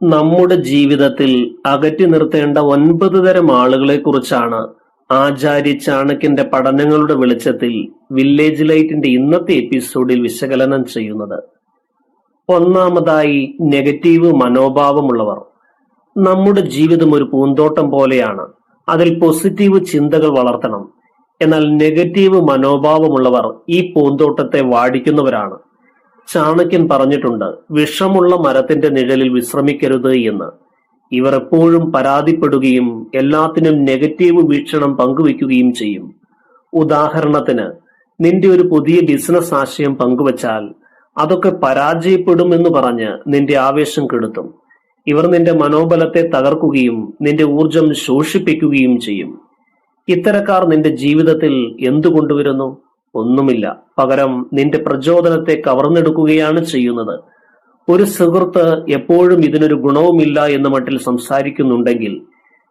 നമ്മുടെ ജീവിതത്തിൽ അകറ്റി നിർത്തേണ്ട 9 തരം ആളുകളെ കുറിച്ചാണ് ആചാര്യ ചാണക്യന്റെ പഠനങ്ങളുടെ വെളിച്ചത്തിൽ വില്ലേജ് ലൈറ്റിന്റെ ഇന്നത്തെ എപ്പിസോഡിൽ വിശകലനം ചെയ്യുന്നത്. ഒന്നാമതായി, നെഗറ്റീവ് മനോഭാവമുള്ളവർ. നമ്മുടെ ജീവിതം ഒരു പൂന്തോട്ടം പോലെയാണ്. അതിൽ പോസിറ്റീവ് ചിന്തകൾ വളർത്തണം. എന്നാൽ നെഗറ്റീവ് മനോഭാവമുള്ളവർ ഈ പൂന്തോട്ടത്തെ വാടിക്കുന്നവരാണ്. ചാണക്യൻ പറഞ്ഞിട്ടുണ്ട്, വിഷമുള്ള മരത്തിന്റെ നിഴലിൽ വിശ്രമിക്കരുത് എന്ന്. ഇവർ എപ്പോഴും പരാതിപ്പെടുകയും എല്ലാത്തിനും നെഗറ്റീവ് വീക്ഷണം പങ്കുവെക്കുകയും ചെയ്യും. ഉദാഹരണത്തിന്, നിന്റെ ഒരു പുതിയ ബിസിനസ് ആശയം പങ്കുവച്ചാൽ അതൊക്കെ പരാജയപ്പെടുമെന്ന് പറഞ്ഞ് നിന്റെ ആവേശം കെടുത്തും. ഇവർ നിന്റെ മനോബലത്തെ തകർക്കുകയും നിന്റെ ഊർജം ശോഷിപ്പിക്കുകയും ചെയ്യും. ഇത്തരക്കാർ നിന്റെ ജീവിതത്തിൽ എന്തു കൊണ്ടുവരുന്നു? ഒന്നുമില്ല. പകരം നിന്റെ പ്രചോദനത്തെ കവർന്നെടുക്കുകയാണ് ചെയ്യുന്നത്. ഒരു സുഹൃത്ത് എപ്പോഴും ഇതിനൊരു ഗുണവുമില്ല എന്ന മട്ടിൽ സംസാരിക്കുന്നുണ്ടെങ്കിൽ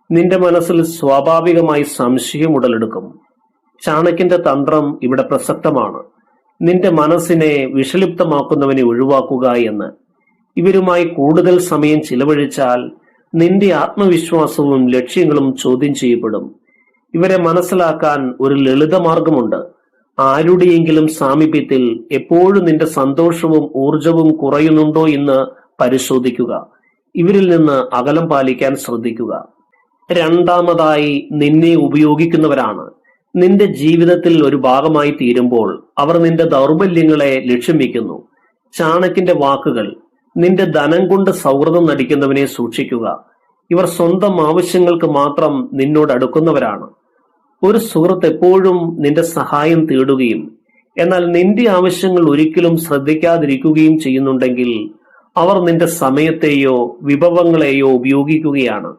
നിന്റെ മനസ്സിൽ സ്വാഭാവികമായി സംശയം ഉടലെടുക്കും. ചാണക്യന്റെ തന്ത്രം ഇവിടെ പ്രസക്തമാണ്. നിന്റെ മനസ്സിനെ വിഷലിപ്തമാക്കുന്നവനെ ഒഴിവാക്കുക എന്ന്. ഇവരുമായി കൂടുതൽ സമയം ചിലവഴിച്ചാൽ നിന്റെ ആത്മവിശ്വാസവും ലക്ഷ്യങ്ങളും ചോദ്യം ചെയ്യപ്പെടും. ഇവരെ മനസ്സിലാക്കാൻ ഒരു ലളിതമാർഗമുണ്ട്. ആരുടെയെങ്കിലും സാമീപ്യത്തിൽ എപ്പോഴും നിന്റെ സന്തോഷവും ഊർജവും കുറയുന്നുണ്ടോ എന്ന് പരിശോധിക്കുക. ഇവരിൽ നിന്ന് അകലം പാലിക്കാൻ ശ്രദ്ധിക്കുക. രണ്ടാമതായി, നിന്നെ ഉപയോഗിക്കുന്നവരാണ്. നിന്റെ ജീവിതത്തിൽ ഒരു ഭാഗമായി തീരുമ്പോൾ അവർ നിന്റെ ദൗർബല്യങ്ങളെ ലക്ഷ്യം വയ്ക്കുന്നു. ചാണക്യന്റെ വാക്കുകൾ: നിന്റെ ധനം കൊണ്ട് സൗഹൃദം നടിക്കുന്നവനെ സൂക്ഷിക്കുക. ഇവർ സ്വന്തം ആവശ്യങ്ങൾക്ക് മാത്രം നിന്നോട് അടുക്കുന്നവരാണ്. ഒരു സുഹൃത്ത് എപ്പോഴും നിന്റെ സഹായം തേടുകയും എന്നാൽ നിന്റെ ആവശ്യങ്ങൾ ഒരിക്കലും ശ്രദ്ധിക്കാതിരിക്കുകയും ചെയ്യുന്നുണ്ടെങ്കിൽ അവർ നിന്റെ സമയത്തെയോ വിഭവങ്ങളെയോ ഉപയോഗിക്കുകയാണ്.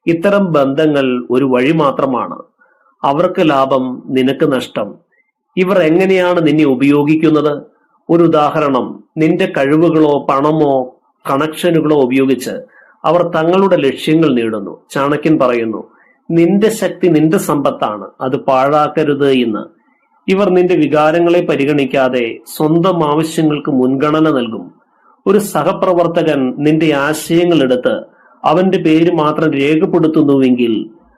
ഇത്തരം ബന്ധങ്ങൾ ഒരു വഴി മാത്രമാണ്. അവർക്ക് ലാഭം, നിനക്ക് നഷ്ടം. ഇവർ എങ്ങനെയാണ് നിന്നെ ഉപയോഗിക്കുന്നത്? ഒരു ഉദാഹരണം: നിന്റെ കഴിവുകളോ പണമോ കണക്ഷനുകളോ ഉപയോഗിച്ച് അവർ തങ്ങളുടെ ലക്ഷ്യങ്ങൾ നേടുന്നു. ചാണക്യൻ പറയുന്നു, നിന്റെ ശക്തി നിന്റെ സമ്പത്താണ്, അത് പാഴാക്കരുത് എന്ന്. ഇവർ നിന്റെ വികാരങ്ങളെ പരിഗണിക്കാതെ സ്വന്തം ആവശ്യങ്ങൾക്ക് മുൻഗണന നൽകും. ഒരു സഹപ്രവർത്തകൻ നിന്റെ ആശയങ്ങൾ എടുത്ത് അവന്റെ പേര് മാത്രം രേഖപ്പെടുത്തുന്നുവെങ്കിൽ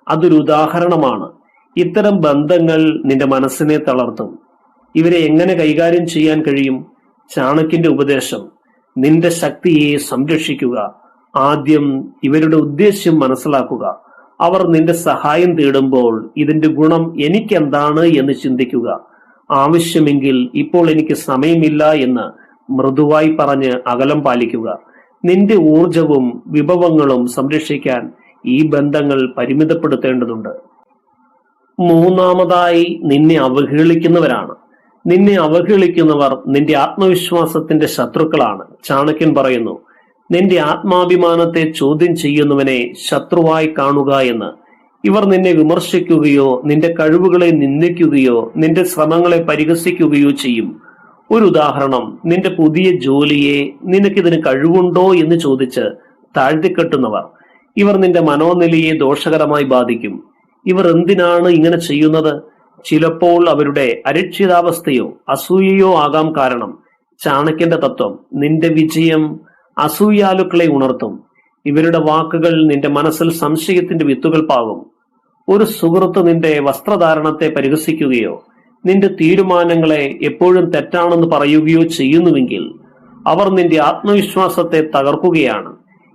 അതൊരു ഉദാഹരണമാണ്. ഇത്തരം ബന്ധങ്ങൾ നിന്റെ മനസ്സിനെ തളർത്തും. ഇവരെ എങ്ങനെ കൈകാര്യം ചെയ്യാൻ കഴിയും? ചാണക്യന്റെ ഉപദേശം: നിന്റെ ശക്തിയെ സംരക്ഷിക്കുക. ആദ്യം ഇവരുടെ ഉദ്ദേശ്യം മനസ്സിലാക്കുക. അവർ നിന്റെ സഹായം തേടുമ്പോൾ ഇതിന്റെ ഗുണം എനിക്കെന്താണ് എന്ന് ചിന്തിക്കുക. ആവശ്യമെങ്കിൽ ഇപ്പോൾ എനിക്ക് സമയമില്ല എന്ന് മൃദുവായി പറഞ്ഞ് അകലം പാലിക്കുക. നിന്റെ ഊർജവും വിഭവങ്ങളും സംരക്ഷിക്കാൻ ഈ ബന്ധങ്ങൾ പരിമിതപ്പെടുത്തേണ്ടതുണ്ട്. മൂന്നാമതായി, നിന്നെ അവഹേളിക്കുന്നവരാണ്. നിന്നെ അവഹേളിക്കുന്നവർ നിന്റെ ആത്മവിശ്വാസത്തിന്റെ ശത്രുക്കളാണ്. ചാണക്യൻ പറയുന്നു, നിന്റെ ആത്മാഭിമാനത്തെ ചോദ്യം ചെയ്യുന്നവനെ ശത്രുവായി കാണുക എന്ന്. ഇവർ നിന്നെ വിമർശിക്കുകയോ നിന്റെ കഴിവുകളെ നിന്ദിക്കുകയോ നിന്റെ ശ്രമങ്ങളെ പരിഹസിക്കുകയോ ചെയ്യും. ഒരു ഉദാഹരണം: നിന്റെ പുതിയ ജോലിയെ നിനക്കിതിന് കഴിവുണ്ടോ എന്ന് ചോദിച്ച് താഴ്ത്തിക്കെട്ടുന്നവർ. ഇവർ നിന്റെ മനോനിലയെ ദോഷകരമായി ബാധിക്കും. ഇവർ എന്തിനാണ് ഇങ്ങനെ ചെയ്യുന്നത്? ചിലപ്പോൾ അവരുടെ അരക്ഷിതാവസ്ഥയോ അസൂയയോ ആകാം കാരണം. ചാണക്യന്റെ തത്വം: നിന്റെ വിജയം അസൂയാലുക്കളെ ഉണർത്തും. ഇവരുടെ വാക്കുകൾ നിന്റെ മനസ്സിൽ സംശയത്തിന്റെ വിത്തുകൾ പാകും. ഒരു സുഹൃത്ത് നിന്റെ വസ്ത്രധാരണത്തെ പരിഹസിക്കുകയോ നിന്റെ തീരുമാനങ്ങളെ എപ്പോഴും തെറ്റാണെന്ന് പറയുകയോ ചെയ്യുന്നുവെങ്കിൽ അവർ നിന്റെ ആത്മവിശ്വാസത്തെ തകർക്കുകയാണ്.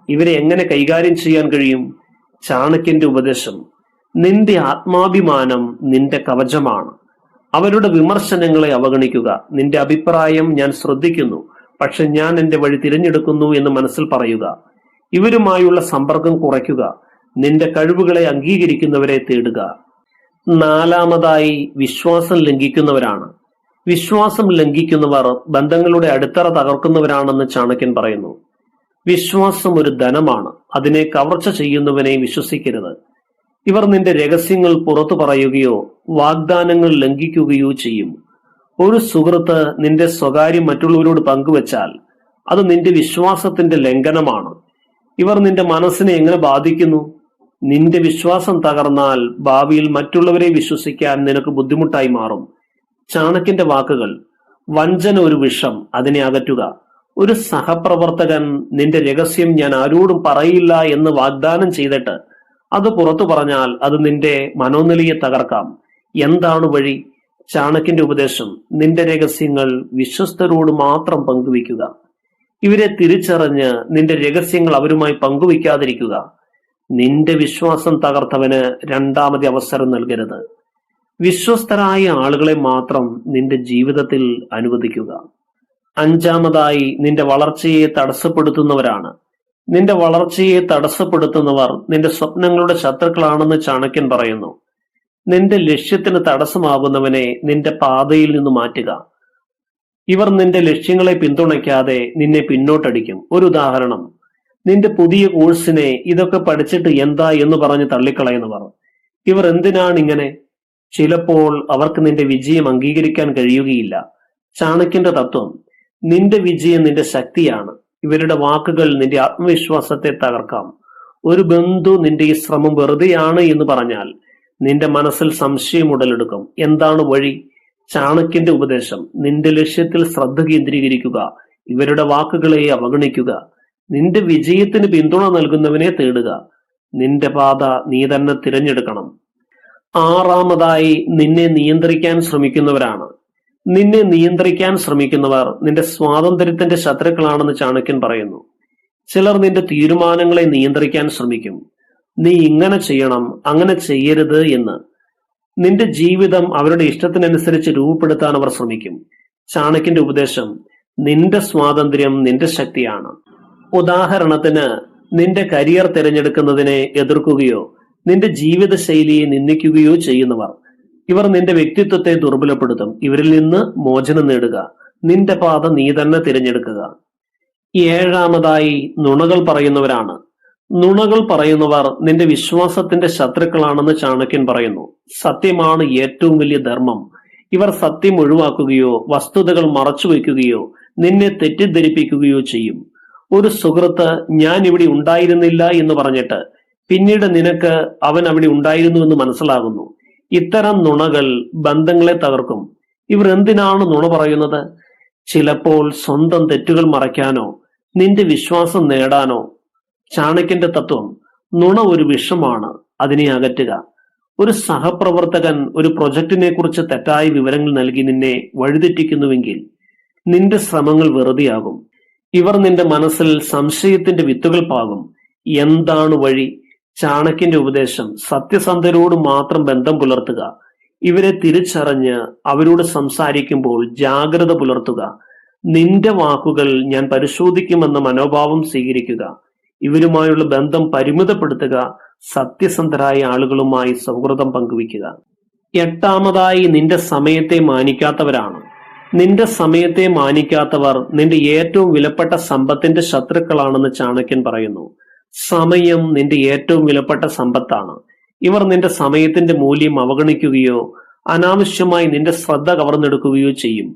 ഇവരെ എങ്ങനെ കൈകാര്യം ചെയ്യാൻ കഴിയും? ചാണക്യന്റെ ഉപദേശം: നിന്റെ ആത്മാഭിമാനം നിന്റെ കവചമാണ്. അവരുടെ വിമർശനങ്ങളെ അവഗണിക്കുക. നിന്റെ അഭിപ്രായം ഞാൻ ശ്രദ്ധിക്കുന്നു, പക്ഷെ ഞാൻ എന്റെ വഴി തിരഞ്ഞെടുക്കുന്നു എന്ന് മനസ്സിൽ പറയുക. ഇവരുമായുള്ള സമ്പർക്കം കുറയ്ക്കുക. നിന്റെ കഴിവുകളെ അംഗീകരിക്കുന്നവരെ തേടുക. നാലാമതായി, വിശ്വാസം ലംഘിക്കുന്നവരാണ്. വിശ്വാസം ലംഘിക്കുന്നവർ ബന്ധങ്ങളുടെ അടിത്തറ തകർക്കുന്നവരാണെന്ന് ചാണക്യൻ പറയുന്നു. വിശ്വാസം ഒരു ധനമാണ്. അതിനെ കവർച്ച ചെയ്യുന്നവനെ വിശ്വസിക്കരുത്. ഇവർ നിന്റെ രഹസ്യങ്ങൾ പുറത്തു പറയുകയോ വാഗ്ദാനങ്ങൾ ലംഘിക്കുകയോ ചെയ്യും. ഒരു സുഹൃത്ത് നിന്റെ സ്വകാര്യം മറ്റുള്ളവരോട് പങ്കുവച്ചാൽ അത് നിന്റെ വിശ്വാസത്തിന്റെ ലംഘനമാണ്. ഇവർ നിന്റെ മനസ്സിനെ എങ്ങനെ ബാധിക്കുന്നു? നിന്റെ വിശ്വാസം തകർന്നാൽ ഭാവിയിൽ മറ്റുള്ളവരെ വിശ്വസിക്കാൻ നിനക്ക് ബുദ്ധിമുട്ടായി മാറും. ചാണക്യന്റെ വാക്കുകൾ: വഞ്ചന ഒരു വിഷം, അതിനെ അകറ്റുക. ഒരു സഹപ്രവർത്തകൻ നിന്റെ രഹസ്യം ഞാൻ ആരോടും പറയില്ല എന്ന് വാഗ്ദാനം ചെയ്തിട്ട് അത് പുറത്തു പറഞ്ഞാൽ അത് നിന്റെ മനോനിലയെ തകർക്കാം. എന്താണ് വഴി? ചാണക്യന്റെ ഉപദേശം: നിന്റെ രഹസ്യങ്ങൾ വിശ്വസ്തരോട് മാത്രം പങ്കുവയ്ക്കുക. ഇവരെ തിരിച്ചറിഞ്ഞ് നിന്റെ രഹസ്യങ്ങൾ അവരുമായി പങ്കുവയ്ക്കാതിരിക്കുക. നിന്റെ വിശ്വാസം തകർത്തവന് രണ്ടാമത് അവസരം നൽകരുത്. വിശ്വസ്തരായ ആളുകളെ മാത്രം നിന്റെ ജീവിതത്തിൽ അനുവദിക്കുക. അഞ്ചാമതായി, നിന്റെ വളർച്ചയെ തടസ്സപ്പെടുത്തുന്നവരാണ്. നിന്റെ വളർച്ചയെ തടസ്സപ്പെടുത്തുന്നവർ നിന്റെ സ്വപ്നങ്ങളുടെ ശത്രുക്കളാണെന്ന് ചാണക്യൻ പറയുന്നു. നിന്റെ ലക്ഷ്യത്തിന് തടസ്സമാകുന്നവനെ നിന്റെ പാതയിൽ നിന്ന് മാറ്റുക. ഇവർ നിന്റെ ലക്ഷ്യങ്ങളെ പിന്തുണയ്ക്കാതെ നിന്നെ പിന്നോട്ടടിക്കും. ഒരു ഉദാഹരണം: നിന്റെ പുതിയ കോഴ്സിനെ ഇതൊക്കെ പഠിച്ചിട്ട് എന്താ എന്ന് പറഞ്ഞ് തള്ളിക്കളയുന്നവർ. ഇവർ എന്തിനാണ് ഇങ്ങനെ? ചിലപ്പോൾ അവർക്ക് നിന്റെ വിജയം അംഗീകരിക്കാൻ കഴിയുകയില്ല. ചാണക്യന്റെ തത്വം: നിന്റെ വിജയം നിന്റെ ശക്തിയാണ്. ഇവരുടെ വാക്കുകൾ നിന്റെ ആത്മവിശ്വാസത്തെ തകർക്കാം. ഒരു ബന്ധു നിന്റെ ഈ ശ്രമം വെറുതെയാണ് എന്ന് പറഞ്ഞാൽ നിന്റെ മനസ്സിൽ സംശയം ഉടലെടുക്കും. എന്താണ് വഴി? ചാണക്യന്റെ ഉപദേശം: നിന്റെ ലക്ഷ്യത്തിൽ ശ്രദ്ധ കേന്ദ്രീകരിക്കുക. ഇവരുടെ വാക്കുകളെ അവഗണിക്കുക. നിന്റെ വിജയത്തിന് പിന്തുണ നൽകുന്നവനെ തേടുക. നിന്റെ പാത നീ തന്നെ തിരഞ്ഞെടുക്കണം. ആറാമതായി, നിന്നെ നിയന്ത്രിക്കാൻ ശ്രമിക്കുന്നവരാണ്. നിന്നെ നിയന്ത്രിക്കാൻ ശ്രമിക്കുന്നവർ നിന്റെ സ്വാതന്ത്ര്യത്തിന്റെ ശത്രുക്കളാണെന്ന് ചാണക്യൻ പറയുന്നു. ചിലർ നിന്റെ തീരുമാനങ്ങളെ നിയന്ത്രിക്കാൻ ശ്രമിക്കും. നീ ഇങ്ങനെ ചെയ്യണം, അങ്ങനെ ചെയ്യരുത് എന്ന്. നിന്റെ ജീവിതം അവരുടെ ഇഷ്ടത്തിനനുസരിച്ച് രൂപപ്പെടുത്താൻ അവർ ശ്രമിക്കും. ചാണക്യന്റെ ഉപദേശം: നിന്റെ സ്വാതന്ത്ര്യം നിന്റെ ശക്തിയാണ്. ഉദാഹരണത്തിന്, നിന്റെ കരിയർ തിരഞ്ഞെടുക്കുന്നതിനെ എതിർക്കുകയോ നിന്റെ ജീവിത ശൈലിയെ നിന്ദിക്കുകയോ ചെയ്യുന്നവർ. ഇവർ നിന്റെ വ്യക്തിത്വത്തെ ദുർബലപ്പെടുത്തും. ഇവരിൽ നിന്ന് മോചനം നേടുക. നിന്റെ പാത നീ തന്നെ തിരഞ്ഞെടുക്കുക. ഏഴാമതായി, നുണകൾ പറയുന്നവരാണ്. നുണകൾ പറയുന്നവർ നിന്റെ വിശ്വാസത്തിന്റെ ശത്രുക്കളാണെന്ന് ചാണക്യൻ പറയുന്നു. സത്യമാണ് ഏറ്റവും വലിയ ധർമ്മം. ഇവർ സത്യം ഒഴിവാക്കുകയോ വസ്തുതകൾ മറച്ചുവെക്കുകയോ നിന്നെ തെറ്റിദ്ധരിപ്പിക്കുകയോ ചെയ്യും. ഒരു സുഹൃത്ത് ഞാൻ ഇവിടെ ഉണ്ടായിരുന്നില്ല എന്ന് പറഞ്ഞിട്ട് പിന്നീട് നിനക്ക് അവൻ അവിടെ ഉണ്ടായിരുന്നു എന്ന് മനസ്സിലാകുന്നു. ഇത്തരം നുണകൾ ബന്ധങ്ങളെ തകർക്കും. ഇവർ എന്തിനാണ് നുണ പറയുന്നത്? ചിലപ്പോൾ സ്വന്തം തെറ്റുകൾ മറയ്ക്കാനോ നിന്റെ വിശ്വാസം നേടാനോ. ചാണക്യന്റെ തത്വം: നുണ ഒരു വിഷമാണ്, അതിനെ അകറ്റുക. ഒരു സഹപ്രവർത്തകൻ ഒരു പ്രൊജക്ടിനെ കുറിച്ച് തെറ്റായ വിവരങ്ങൾ നൽകി നിന്നെ വഴിതെറ്റിക്കുന്നുവെങ്കിൽ നിന്റെ ശ്രമങ്ങൾ വെറുതെയാകും. ഇവർ നിന്റെ മനസ്സിൽ സംശയത്തിന്റെ വിത്തുകൾ പാകും. എന്താണ് വഴി? ചാണക്യന്റെ ഉപദേശം: സത്യസന്ധരോട് മാത്രം ബന്ധം പുലർത്തുക. ഇവരെ തിരിച്ചറിഞ്ഞ് അവരോട് സംസാരിക്കുമ്പോൾ ജാഗ്രത പുലർത്തുക. നിന്റെ വാക്കുകൾ ഞാൻ പരിശോധിക്കുമെന്ന മനോഭാവം സ്വീകരിക്കുക. ഇവരുമായുള്ള ബന്ധം പരിമിതപ്പെടുത്തുക. സത്യസന്ധരായ ആളുകളുമായി സൗഹൃദം പങ്കുവയ്ക്കുക. എട്ടാമതായി, നിന്റെ സമയത്തെ മാനിക്കാത്തവരാണ്. നിന്റെ സമയത്തെ മാനിക്കാത്തവർ നിന്റെ ഏറ്റവും വിലപ്പെട്ട സമ്പത്തിന്റെ ശത്രുക്കളാണെന്ന് ചാണക്യൻ പറയുന്നു. സമയം നിന്റെ ഏറ്റവും വിലപ്പെട്ട സമ്പത്താണ്. ഇവർ നിന്റെ സമയത്തിന്റെ മൂല്യം അവഗണിക്കുകയോ അനാവശ്യമായി നിന്റെ ശ്രദ്ധ കവർന്നെടുക്കുകയോ ചെയ്യും.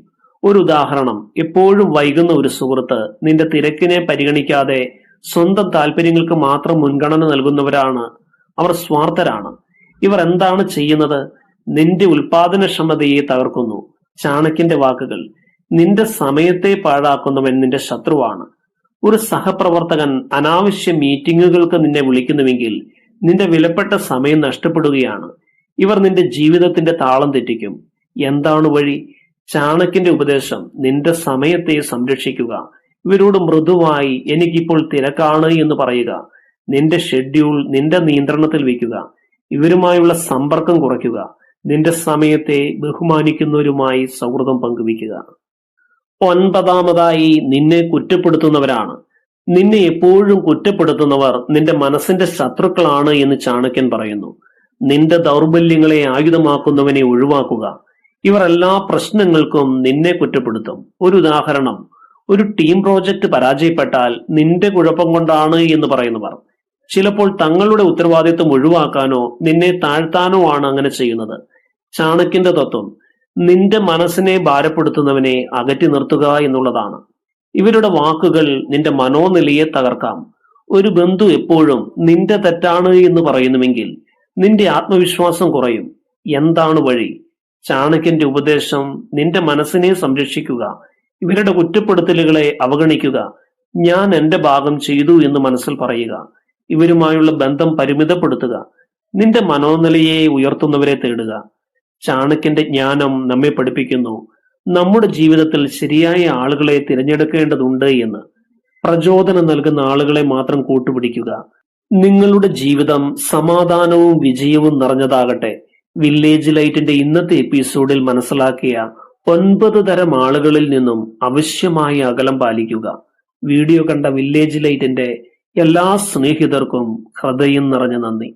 ഒരു ഉദാഹരണം: എപ്പോഴും വൈകുന്ന ഒരു സുഹൃത്ത് നിന്റെ തിരക്കിനെ പരിഗണിക്കാതെ സ്വന്തം താല്പര്യങ്ങൾക്ക് മാത്രം മുൻഗണന നൽകുന്നവരാണ്. അവർ സ്വാർത്ഥരാണ്. ഇവർ എന്താണ് ചെയ്യുന്നത്? നിന്റെ ഉൽപാദനക്ഷമതയെ തകർക്കുന്നു. ചാണക്യന്റെ വാക്കുകൾ: നിന്റെ സമയത്തെ പാഴാക്കുന്നവൻ നിന്റെ ശത്രുവാണ്. ഒരു സഹപ്രവർത്തകൻ അനാവശ്യ മീറ്റിങ്ങുകൾക്ക് നിന്നെ വിളിക്കുന്നുവെങ്കിൽ നിന്റെ വിലപ്പെട്ട സമയം നഷ്ടപ്പെടുകയാണ്. ഇവർ നിന്റെ ജീവിതത്തിന്റെ താളം തെറ്റിക്കും. എന്താണ് വഴി? ചാണക്യന്റെ ഉപദേശം: നിന്റെ സമയത്തെ സംരക്ഷിക്കുക. ഇവരോട് മൃദുവായി എനിക്കിപ്പോൾ തിരക്കാണ് എന്ന് പറയുക. നിന്റെ ഷെഡ്യൂൾ നിന്റെ നിയന്ത്രണത്തിൽ വയ്ക്കുക. ഇവരുമായുള്ള സമ്പർക്കം കുറയ്ക്കുക. നിന്റെ സമയത്തെ ബഹുമാനിക്കുന്നവരുമായി സൗഹൃദം പങ്കുവയ്ക്കുക. ഒൻപതാമതായി, നിന്നെ കുറ്റപ്പെടുത്തുന്നവരാണ്. നിന്നെ എപ്പോഴും കുറ്റപ്പെടുത്തുന്നവർ നിന്റെ മനസ്സിന്റെ ശത്രുക്കളാണ് എന്ന് ചാണക്യൻ പറയുന്നു. നിന്റെ ദൗർബല്യങ്ങളെ ആയുധമാക്കുന്നവനെ ഒഴിവാക്കുക. ഇവർ എല്ലാ പ്രശ്നങ്ങൾക്കും നിന്നെ കുറ്റപ്പെടുത്തും. ഒരു ഉദാഹരണം: ഒരു ടീം പ്രോജക്റ്റ് പരാജയപ്പെട്ടാൽ നിന്റെ കുഴപ്പം കൊണ്ടാണ് എന്ന് പറയുന്നവർ. ചിലപ്പോൾ തങ്ങളുടെ ഉത്തരവാദിത്വം ഒഴിവാക്കാനോ നിന്നെ താഴ്ത്താനോ ആണ് അങ്ങനെ ചെയ്യുന്നത്. ചാണക്യന്റെ തത്വം: നിന്റെ മനസ്സിനെ ഭാരപ്പെടുത്തുന്നവനെ അകറ്റി നിർത്തുക എന്നുള്ളതാണ്. ഇവരുടെ വാക്കുകൾ നിന്റെ മനോനിലയെ തകർക്കാം. ഒരു ബന്ധു എപ്പോഴും നിന്റെ തെറ്റാണ് എന്ന് പറയുന്നുവെങ്കിൽ നിന്റെ ആത്മവിശ്വാസം കുറയും. എന്താണ് വഴി? ചാണക്യന്റെ ഉപദേശം: നിന്റെ മനസ്സിനെ സംരക്ഷിക്കുക. ഇവരുടെ കുറ്റപ്പെടുത്തലുകളെ അവഗണിക്കുക. ഞാൻ എന്റെ ഭാഗം ചെയ്തു എന്ന് മനസ്സിൽ പറയുക. ഇവരുമായുള്ള ബന്ധം പരിമിതപ്പെടുത്തുക. നിന്റെ മനോനിലയെ ഉയർത്തുന്നവരെ തേടുക. ചാണക്യന്റെ ജ്ഞാനം നമ്മെ പഠിപ്പിക്കുന്നു നമ്മുടെ ജീവിതത്തിൽ ശരിയായ ആളുകളെ തിരഞ്ഞെടുക്കേണ്ടതുണ്ട് എന്ന്. പ്രചോദനം നൽകുന്ന ആളുകളെ മാത്രം കൂട്ടുപിടിക്കുക. നിങ്ങളുടെ ജീവിതം സമാധാനവും വിജയവും നിറഞ്ഞതാകട്ടെ. വില്ലേജ് ലൈറ്റിന്റെ ഇന്നത്തെ എപ്പിസോഡിൽ മനസ്സിലാക്കിയ 9 തരം ആളുകളിൽ നിന്നും അവശ്യമായി അകലം പാലിക്കുക. വീഡിയോ കണ്ട വില്ലേജ് ലൈറ്റിന്റെ എല്ലാ സ്നേഹിതർക്കും ഹൃദയം നിറഞ്ഞ നന്ദി.